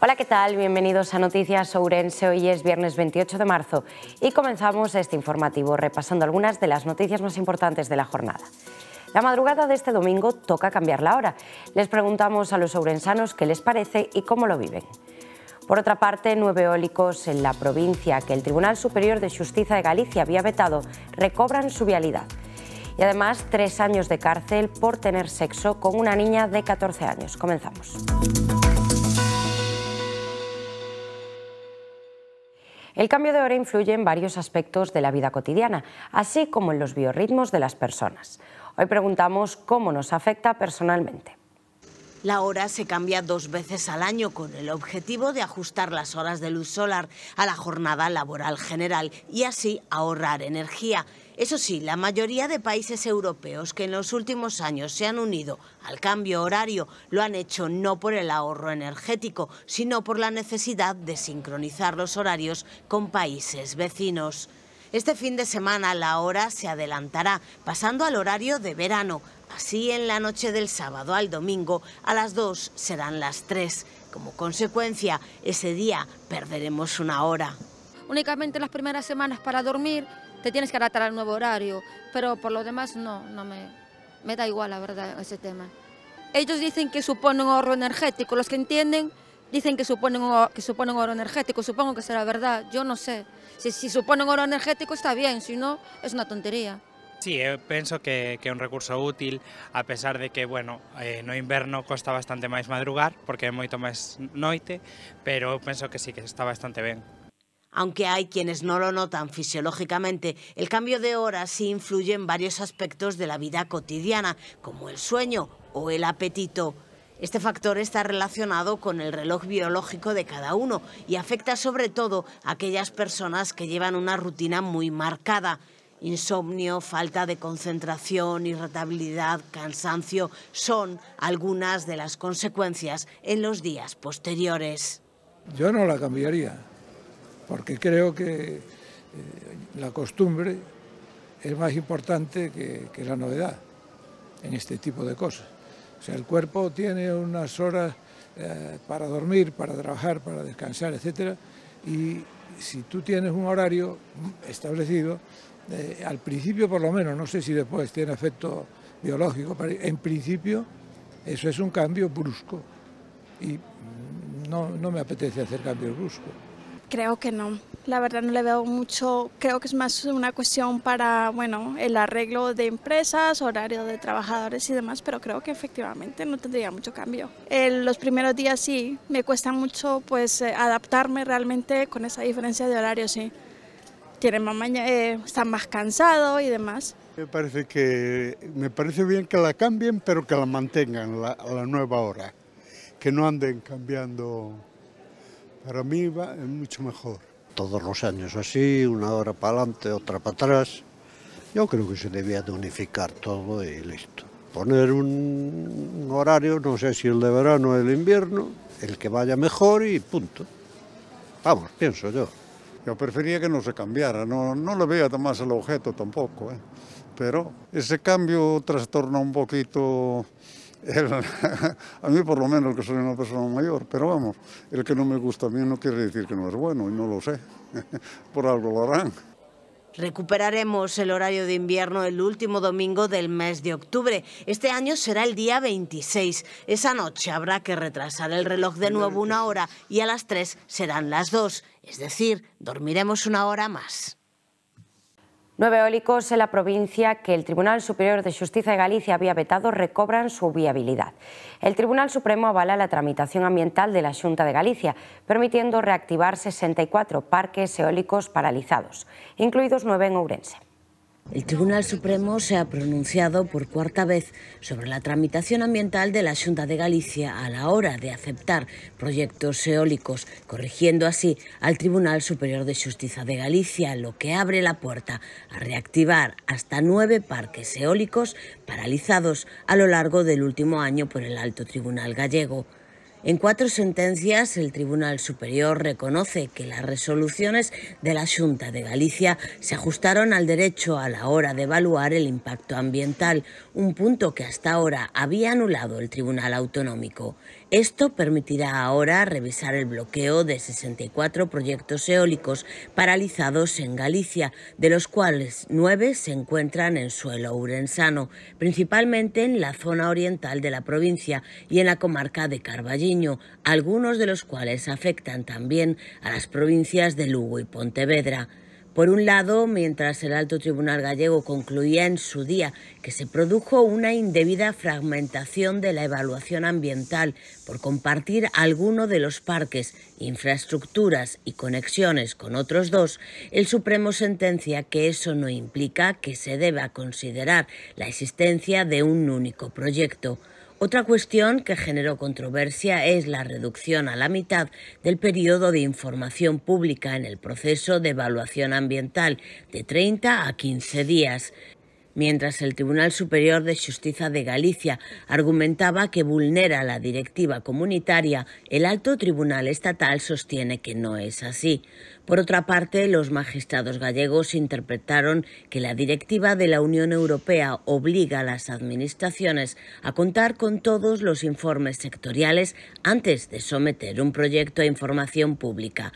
Hola, ¿qué tal? Bienvenidos a Noticias Ourense. Hoy es viernes 28 de marzo y comenzamos este informativo repasando algunas de las noticias más importantes de la jornada. La madrugada de este domingo toca cambiar la hora. Les preguntamos a los ourensanos qué les parece y cómo lo viven. Por otra parte, 9 eólicos en la provincia que el Tribunal Superior de Xustiza de Galicia había vetado recobran su vialidad. Y además 3 años de cárcel por tener sexo con una niña de 14 años. Comenzamos. El cambio de hora influye en varios aspectos de la vida cotidiana, así como en los biorritmos de las personas. Hoy preguntamos cómo nos afecta personalmente. La hora se cambia 2 veces al año con el objetivo de ajustar las horas de luz solar a la jornada laboral general y así ahorrar energía. Eso sí, la mayoría de países europeos que en los últimos años se han unido al cambio horario lo han hecho no por el ahorro energético, sino por la necesidad de sincronizar los horarios con países vecinos. Este fin de semana la hora se adelantará, pasando al horario de verano. Así, en la noche del sábado al domingo, a las 2 serán las 3. Como consecuencia, ese día perderemos una hora. Únicamente las primeras semanas para dormir te tienes que adaptar al nuevo horario, pero por lo demás no me da igual, la verdad, ese tema. Ellos dicen que supone un ahorro energético, los que entienden dicen que supone un ahorro energético, supongo que será verdad, yo no sé. Si supone un ahorro energético está bien, si no, es una tontería. Sí, penso que é un recurso útil, a pesar de que, bueno, no inverno costa bastante máis madrugar, porque é moito máis noite, pero penso que sí, que está bastante ben. Aunque hay quienes no lo notan fisiológicamente, el cambio de hora sí influye en varios aspectos de la vida cotidiana, como el sueño o el apetito. Este factor está relacionado con el reloj biológico de cada uno y afecta sobre todo a aquellas personas que llevan una rutina muy marcada. Insomnio, falta de concentración, irritabilidad, cansancio son algunas de las consecuencias en los días posteriores. Yo no la cambiaría, porque creo que la costumbre es más importante que la novedad en este tipo de cosas. O sea, el cuerpo tiene unas horas para dormir, para trabajar, para descansar, etc. Y si tú tienes un horario establecido, al principio por lo menos, no sé si después tiene efecto biológico, pero en principio eso es un cambio brusco y no me apetece hacer cambios bruscos. Creo que no, la verdad no le veo mucho, creo que es más una cuestión para, bueno, el arreglo de empresas, horario de trabajadores y demás, pero creo que efectivamente no tendría mucho cambio. Los primeros días sí, me cuesta mucho pues adaptarme realmente con esa diferencia de horario, sí. Están más cansados y demás. Me parece bien que la cambien, pero que la mantengan la nueva hora, que no anden cambiando. Para mí es mucho mejor. Todos los años así, una hora para adelante, otra para atrás. Yo creo que se debía de unificar todo y listo. Poner un horario, no sé si el de verano o el invierno, el que vaya mejor y punto. Vamos, pienso yo. Yo prefería que no se cambiara, no le veía más el objeto tampoco, pero ese cambio trastorna un poquito, a mí por lo menos que soy una persona mayor, pero vamos, el que no me gusta a mí no quiere decir que no es bueno, y no lo sé, por algo lo harán. Recuperaremos el horario de invierno el último domingo del mes de octubre. Este año será el día 26. Esa noche habrá que retrasar el reloj de nuevo una hora y a las 3 serán las 2. Es decir, dormiremos una hora más. 9 eólicos en la provincia que el Tribunal Superior de Xustiza de Galicia había vetado recobran su viabilidad. El Tribunal Supremo avala la tramitación ambiental de la Xunta de Galicia, permitiendo reactivar 64 parques eólicos paralizados, incluidos 9 en Ourense. El Tribunal Supremo se ha pronunciado por 4ª vez sobre la tramitación ambiental de la Xunta de Galicia a la hora de aceptar proyectos eólicos, corrigiendo así al Tribunal Superior de Xustiza de Galicia, lo que abre la puerta a reactivar hasta 9 parques eólicos paralizados a lo largo del último año por el Alto Tribunal gallego. En 4 sentencias, el Tribunal Superior reconoce que las resoluciones de la Xunta de Galicia se ajustaron al derecho a la hora de evaluar el impacto ambiental, un punto que hasta ahora había anulado el Tribunal Autonómico. Esto permitirá ahora revisar el bloqueo de 64 proyectos eólicos paralizados en Galicia, de los cuales 9 se encuentran en suelo ourensano, principalmente en la zona oriental de la provincia y en la comarca de Carballiño, algunos de los cuales afectan también a las provincias de Lugo y Pontevedra. Por un lado, mientras el Alto Tribunal gallego concluía en su día que se produjo una indebida fragmentación de la evaluación ambiental por compartir alguno de los parques, infraestructuras y conexiones con otros dos, el Supremo sentencia que eso no implica que se deba considerar la existencia de un único proyecto. Otra cuestión que generó controversia es la reducción a la mitad del periodo de información pública en el proceso de evaluación ambiental, de 30 a 15 días. Mientras el Tribunal Superior de Xustiza de Galicia argumentaba que vulnera la directiva comunitaria, el Alto Tribunal Estatal sostiene que no es así. Por otra parte, los magistrados gallegos interpretaron que la directiva de la Unión Europea obliga a las administraciones a contar con todos los informes sectoriales antes de someter un proyecto a información pública.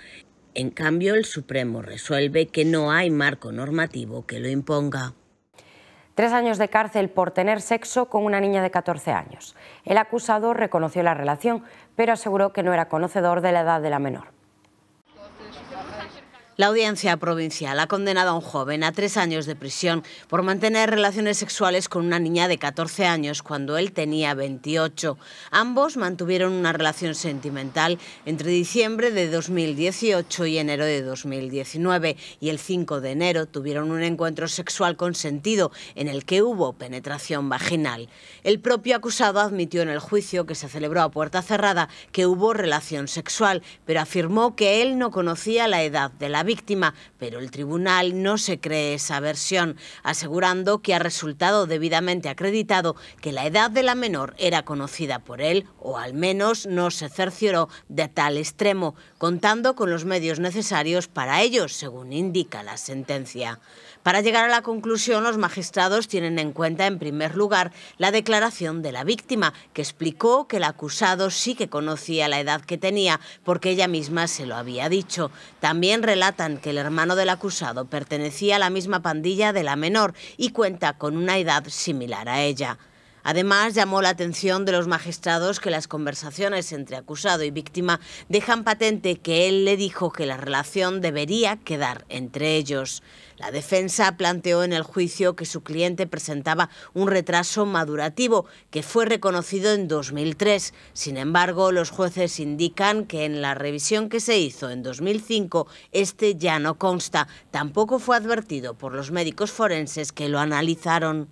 En cambio, el Supremo resuelve que no hay marco normativo que lo imponga. 3 años de cárcel por tener sexo con una niña de 14 años. El acusado reconoció la relación, pero aseguró que no era conocedor de la edad de la menor. La Audiencia Provincial ha condenado a un joven a 3 años de prisión por mantener relaciones sexuales con una niña de 14 años cuando él tenía 28. Ambos mantuvieron una relación sentimental entre diciembre de 2018 y enero de 2019 y el 5 de enero tuvieron un encuentro sexual consentido en el que hubo penetración vaginal. El propio acusado admitió en el juicio, que se celebró a puerta cerrada, que hubo relación sexual, pero afirmó que él no conocía la edad de la víctima, pero el tribunal no se cree esa versión, asegurando que ha resultado debidamente acreditado que la edad de la menor era conocida por él, o al menos no se cercioró de tal extremo, contando con los medios necesarios para ello, según indica la sentencia. Para llegar a la conclusión, los magistrados tienen en cuenta, en primer lugar, la declaración de la víctima, que explicó que el acusado sí que conocía la edad que tenía, porque ella misma se lo había dicho. También relatan que el hermano del acusado pertenecía a la misma pandilla de la menor y cuenta con una edad similar a ella. Además, llamó la atención de los magistrados que las conversaciones entre acusado y víctima dejan patente que él le dijo que la relación debería quedar entre ellos. La defensa planteó en el juicio que su cliente presentaba un retraso madurativo que fue reconocido en 2003. Sin embargo, los jueces indican que en la revisión que se hizo en 2005, este ya no consta. Tampoco fue advertido por los médicos forenses que lo analizaron.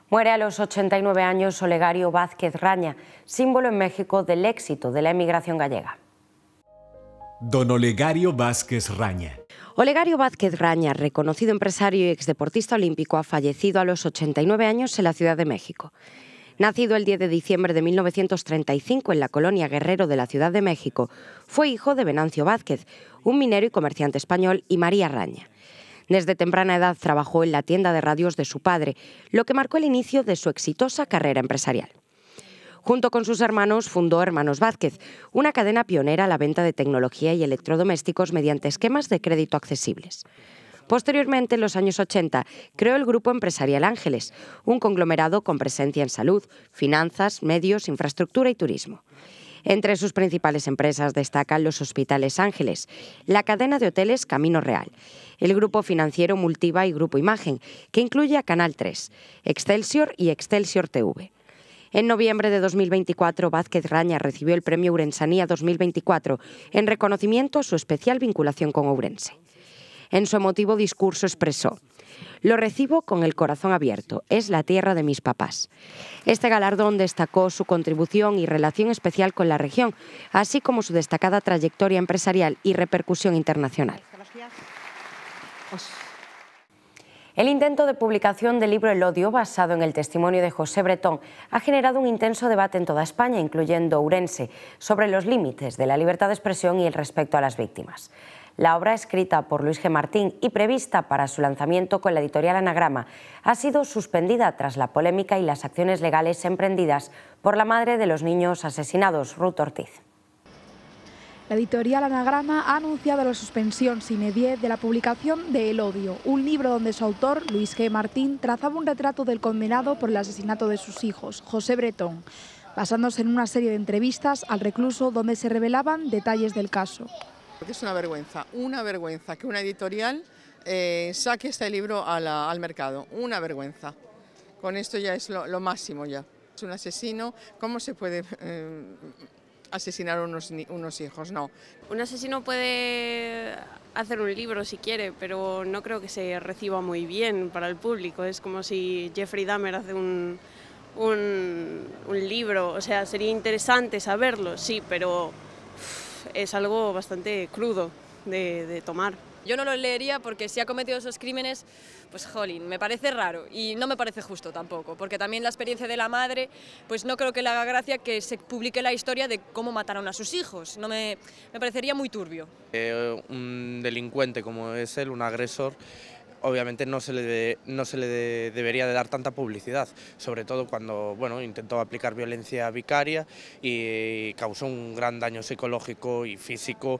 Muere a los 89 años Olegario Vázquez Raña, símbolo en México del éxito de la emigración gallega. Don Olegario Vázquez Raña. Olegario Vázquez Raña, reconocido empresario y exdeportista olímpico, ha fallecido a los 89 años en la Ciudad de México. Nacido el 10 de diciembre de 1935 en la colonia Guerrero de la Ciudad de México, fue hijo de Venancio Vázquez, un minero y comerciante español, y María Raña. Desde temprana edad trabajó en la tienda de radios de su padre, lo que marcó el inicio de su exitosa carrera empresarial. Junto con sus hermanos fundó Hermanos Vázquez, una cadena pionera a la venta de tecnología y electrodomésticos mediante esquemas de crédito accesibles. Posteriormente, en los años 80, creó el Grupo Empresarial Ángeles, un conglomerado con presencia en salud, finanzas, medios, infraestructura y turismo. Entre sus principales empresas destacan los Hospitales Ángeles, la cadena de hoteles Camino Real, el grupo financiero Multiva y Grupo Imagen, que incluye a Canal 3, Excelsior y Excelsior TV. En noviembre de 2024, Vázquez Raña recibió el Premio Ourensanía 2024 en reconocimiento a su especial vinculación con Ourense. En su emotivo discurso expresó: "Lo recibo con el corazón abierto, es la tierra de mis papás". Este galardón destacó su contribución y relación especial con la región, así como su destacada trayectoria empresarial y repercusión internacional. El intento de publicación del libro El odio, basado en el testimonio de José Bretón, ha generado un intenso debate en toda España, incluyendo Ourense, sobre los límites de la libertad de expresión y el respeto a las víctimas. La obra, escrita por Luis G. Martín y prevista para su lanzamiento con la editorial Anagrama, ha sido suspendida tras la polémica y las acciones legales emprendidas por la madre de los niños asesinados, Ruth Ortiz. La editorial Anagrama ha anunciado la suspensión sine die de la publicación de El odio, un libro donde su autor, Luis G. Martín, trazaba un retrato del condenado por el asesinato de sus hijos, José Bretón, basándose en una serie de entrevistas al recluso donde se revelaban detalles del caso. Porque es una vergüenza que una editorial saque este libro al mercado, una vergüenza. Con esto ya es lo máximo ya. Es un asesino, ¿cómo se puede asesinar unos hijos? No. Un asesino puede hacer un libro si quiere, pero no creo que se reciba muy bien para el público. Es como si Jeffrey Dahmer hace un libro, o sea, sería interesante saberlo, sí, pero es algo bastante crudo de tomar. Yo no lo leería porque si ha cometido esos crímenes, pues jolín, me parece raro y no me parece justo tampoco, porque también la experiencia de la madre, pues no creo que le haga gracia que se publique la historia de cómo mataron a sus hijos, no me parecería muy turbio. Un delincuente como es él, un agresor, obviamente no se le debería de dar tanta publicidad, sobre todo cuando intentó aplicar violencia vicaria y causó un gran daño psicológico y físico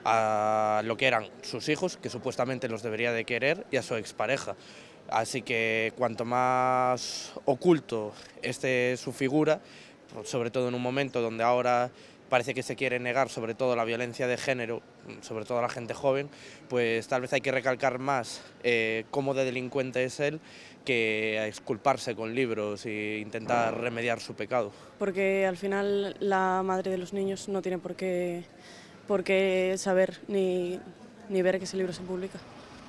a lo que eran sus hijos, que supuestamente los debería de querer, y a su expareja. Así que cuanto más oculto esté su figura, sobre todo en un momento donde ahora parece que se quiere negar sobre todo la violencia de género, sobre todo a la gente joven, pues tal vez hay que recalcar más cómo de delincuente es él que a exculparse con libros e intentar remediar su pecado. Porque al final la madre de los niños no tiene por qué saber ni ver que ese libro se publica.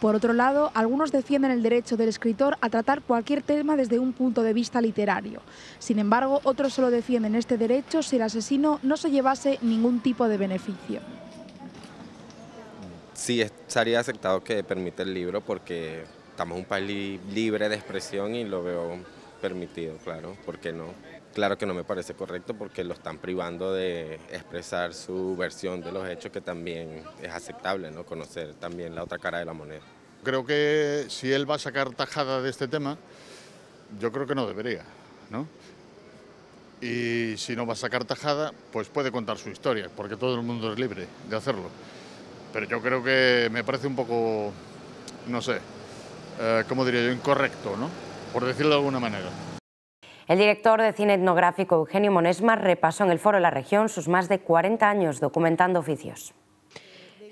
Por otro lado, algunos defienden el derecho del escritor a tratar cualquier tema desde un punto de vista literario. Sin embargo, otros solo defienden este derecho si el asesino no se llevase ningún tipo de beneficio. Sí, estaría aceptado que permite el libro porque estamos en un país libre de expresión y lo veo permitido, claro, ¿por qué no? Claro que no me parece correcto porque lo están privando de expresar su versión de los hechos, que también es aceptable, ¿no? Conocer también la otra cara de la moneda. Creo que si él va a sacar tajada de este tema, yo creo que no debería, ¿no? Y si no va a sacar tajada, pues puede contar su historia, porque todo el mundo es libre de hacerlo. Pero yo creo que me parece un poco, no sé, ¿cómo diría yo? Incorrecto, ¿no? Por decirlo de alguna manera. El director de cine etnográfico Eugenio Monesma repasó en el Foro La Región sus más de 40 años documentando oficios.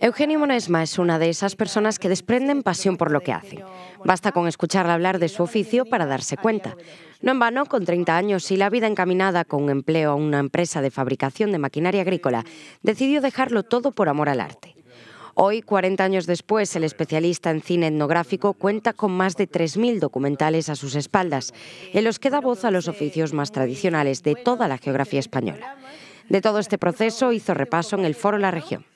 Eugenio Monesma es una de esas personas que desprenden pasión por lo que hacen. Basta con escucharla hablar de su oficio para darse cuenta. No en vano, con 30 años y la vida encaminada con un empleo a una empresa de fabricación de maquinaria agrícola, decidió dejarlo todo por amor al arte. Hoy, 40 años después, el especialista en cine etnográfico cuenta con más de 3.000 documentales a sus espaldas, en los que da voz a los oficios más tradicionales de toda la geografía española. De todo este proceso hizo repaso en el Foro La Región.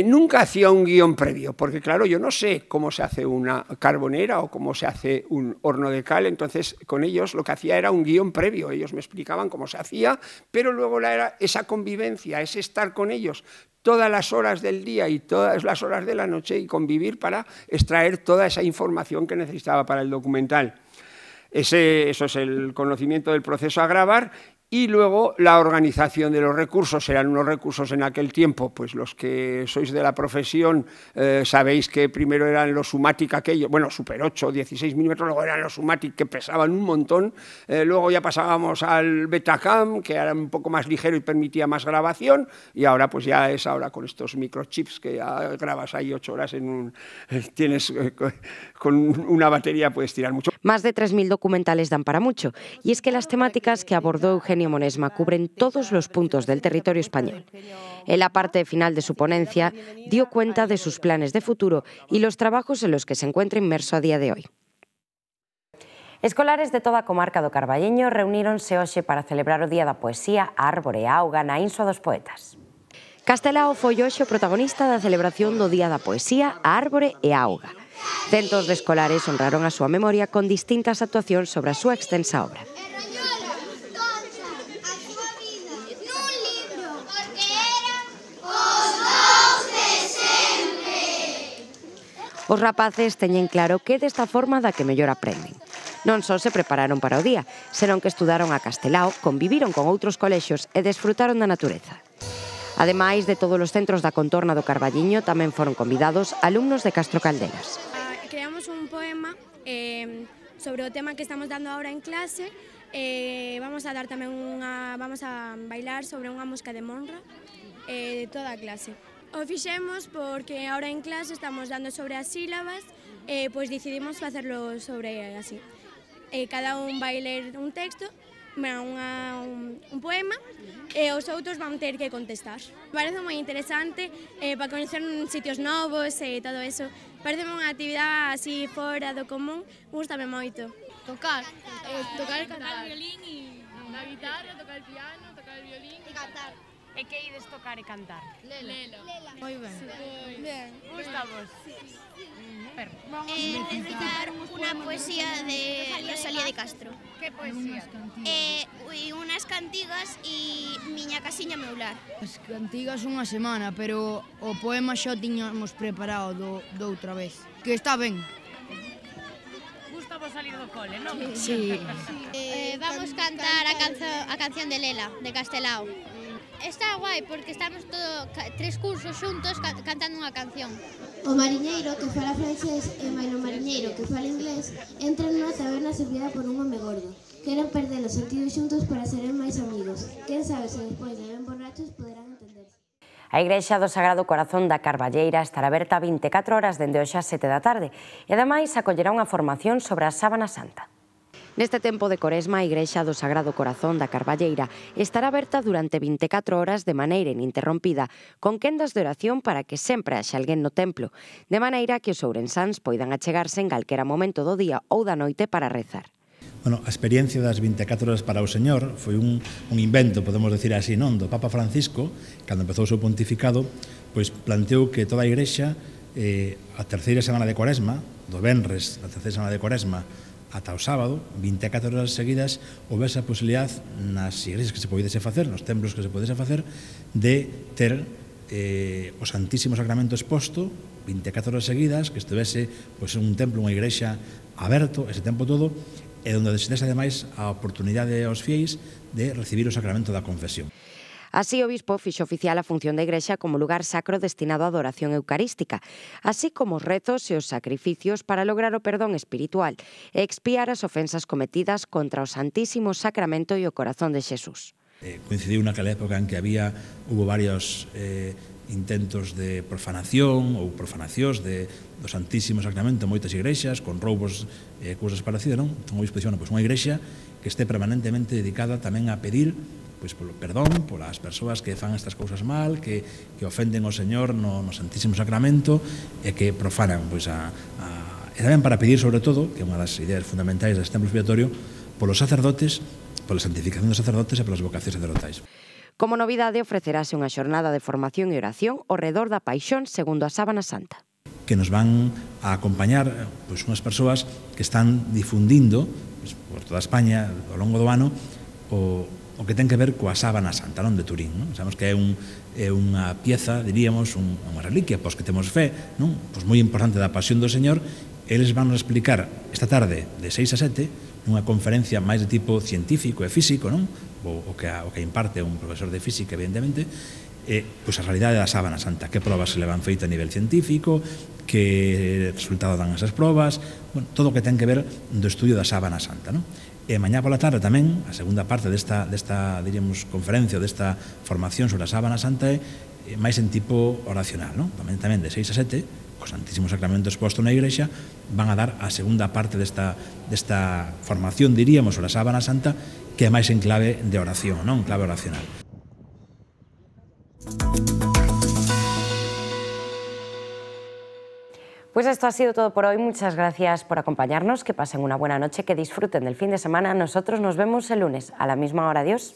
Nunca hacía un guión previo, porque claro, yo no sé cómo se hace una carbonera o cómo se hace un horno de cal, entonces con ellos lo que hacía era un guión previo, ellos me explicaban cómo se hacía, pero luego era esa convivencia, ese estar con ellos todas las horas del día y todas las horas de la noche y convivir para extraer toda esa información que necesitaba para el documental. Eso es el conocimiento del proceso a grabar. Y luego la organización de los recursos, eran unos recursos en aquel tiempo, pues los que sois de la profesión sabéis que primero eran los Sumatic aquellos, bueno, Super 8, 16 milímetros, luego eran los Sumatic que pesaban un montón, luego ya pasábamos al Betacam, que era un poco más ligero y permitía más grabación, y ahora pues ya es ahora con estos microchips que ya grabas ahí 8 horas en un... tienes con una batería puedes tirar mucho. Más de 3.000 documentales dan para mucho, y es que las temáticas que abordó Eugenio Monesma cubren todos los puntos del territorio español. En la parte final de su ponencia dio cuenta de sus planes de futuro y los trabajos en los que se encuentra inmerso a día de hoy. Escolares de toda a comarca do Carballiño reuníronse hoxe para celebrar o Día da Poesía a Árbore e Auga na Insoa dos Poetas. Castelao foi hoxe o protagonista da celebración do Día da Poesía a Árbore e Auga. Centos de escolares honraron a súa memoria con distintas actuacións sobre a súa extensa obra. Os rapaces teñen claro que desta forma da que mellor aprenden. Non só se prepararon para o día, senón que estudaron a Castelao, conviviron con outros colexios e desfrutaron da natureza. Ademais de todos os centros da contorna do Carballiño, tamén foron convidados alumnos de Castro Caldelas. Creamos un poema sobre o tema que estamos dando ahora en clase. Vamos a bailar sobre unha mosca de monra de toda a clase. O fixemos porque ahora en clase estamos dando sobre as sílabas, pois decidimos facerlo sobre así. Cada un vai ler un texto, un poema, e os outros van ter que contestar. Parece moi interesante para coñecer sitios novos e todo eso. Parece unha actividade así fora do común, gústame moito. Tocar e cantar. Violín e la guitarra, tocar el piano, tocar el violín e cantar. E que ides tocar e cantar? Lela. Moi ben. Ben. Gustamos? Recitar una poesía de Rosalía de Castro. Que poesía? Unas cantigas e Miña casiña meu lar. As cantigas unha semana, pero o poema xa tiñamos preparado de outra vez. Que está ben. Gusta vos salir do cole, non? Sí. Vamos cantar a canción de Lela, de Castelao. Está guai porque estamos tres cursos xuntos cantando unha canción. O mariñeiro que fala francés e mailo mariñeiro que fala inglés entran nunha taberna servida por un home gordo. Queren perder os sentidos xuntos para seren máis amigos. Quen sabe se despois de ben borrachos poderán entenderse. A Igrexa do Sagrado Corazón da Carballeira estará aberta 24 horas dende hoxe ás 7 da tarde e ademais acollerá unha formación sobre a Sábana Santa. Neste tempo de Coresma, a Igrexa do Sagrado Corazón da Carballeira estará aberta durante 24 horas de maneira ininterrompida, con quendas de oración para que sempre haxa alguén no templo, de maneira que os ourensáns poidan achegarse en calquera momento do día ou da noite para rezar. Bueno, a experiencia das 24 horas para o Señor foi un invento, podemos decir así, non, do Papa Francisco, cando empezou o seu pontificado, pois planteou que toda a Igrexa, a terceira semana de Coresma, do venres da terceira semana de Coresma, ata o sábado, 24 horas seguidas, houvese a posibilidade nas iglesias que se podese facer, nos templos que se podese facer, de ter o Santísimo Sacramento exposto 24 horas seguidas, que estivese un templo, unha igrexa aberto ese tempo todo, e onde se dese ademais a oportunidade aos fiéis de recibir o sacramento da confesión. Así, o bispo fixo oficial a función da Igrexa como lugar sacro destinado á adoración eucarística, así como os rezos e os sacrificios para lograr o perdón espiritual e expiar as ofensas cometidas contra o Santísimo Sacramento e o corazón de Xesús. Coincidiu naquela época en que hubo varios intentos de profanación ou profanacións do Santísimo Sacramento en moitas igrexas, con roubos e cousas parecidas, non? Entón, o bispo dixo, unha igrexa que este permanentemente dedicada tamén a pedir polo perdón polas persoas que fan estas cousas mal, que ofenden ao Señor no Santísimo Sacramento e que profanan, e tamén para pedir, sobre todo, que é unha das ideas fundamentais deste templo expiatorio, polos sacerdotes, pola santificación dos sacerdotes e polas vocacións sacerdotais. Como novidade, ofrecerase unha xornada de formación e oración ao redor da Paixón segundo a Sábana Santa, que nos van a acompañar unhas persoas que están difundindo por toda España ao longo do ano o que ten que ver coa Sábana Santa, non, de Turín, non? Sabemos que é unha pieza, diríamos, unha reliquia, pois que temos fe, non? Pois moi importante da pasión do Señor. Eles van a explicar esta tarde de 6 a 7 nunha conferencia máis de tipo científico e físico, non? O que imparte un profesor de física, evidentemente, pois a realidade da Sábana Santa, que probas se le van feita a nivel científico, que resultado dan esas probas, todo o que ten que ver do estudio da Sábana Santa, non? E mañá pola tarde tamén, a segunda parte desta diríamos, conferencia ou desta formación sobre a Sábana Santa é máis en tipo oracional, non? Tamén de 6 a 7, o Santísimo Sacramento exposto na igrexa, van a dar a segunda parte desta formación, diríamos, sobre a Sábana Santa, que é máis en clave de oración, non? En clave oracional. Pues esto ha sido todo por hoy. Muchas gracias por acompañarnos. Que pasen una buena noche, que disfruten del fin de semana. Nosotros nos vemos el lunes a la misma hora. Adiós.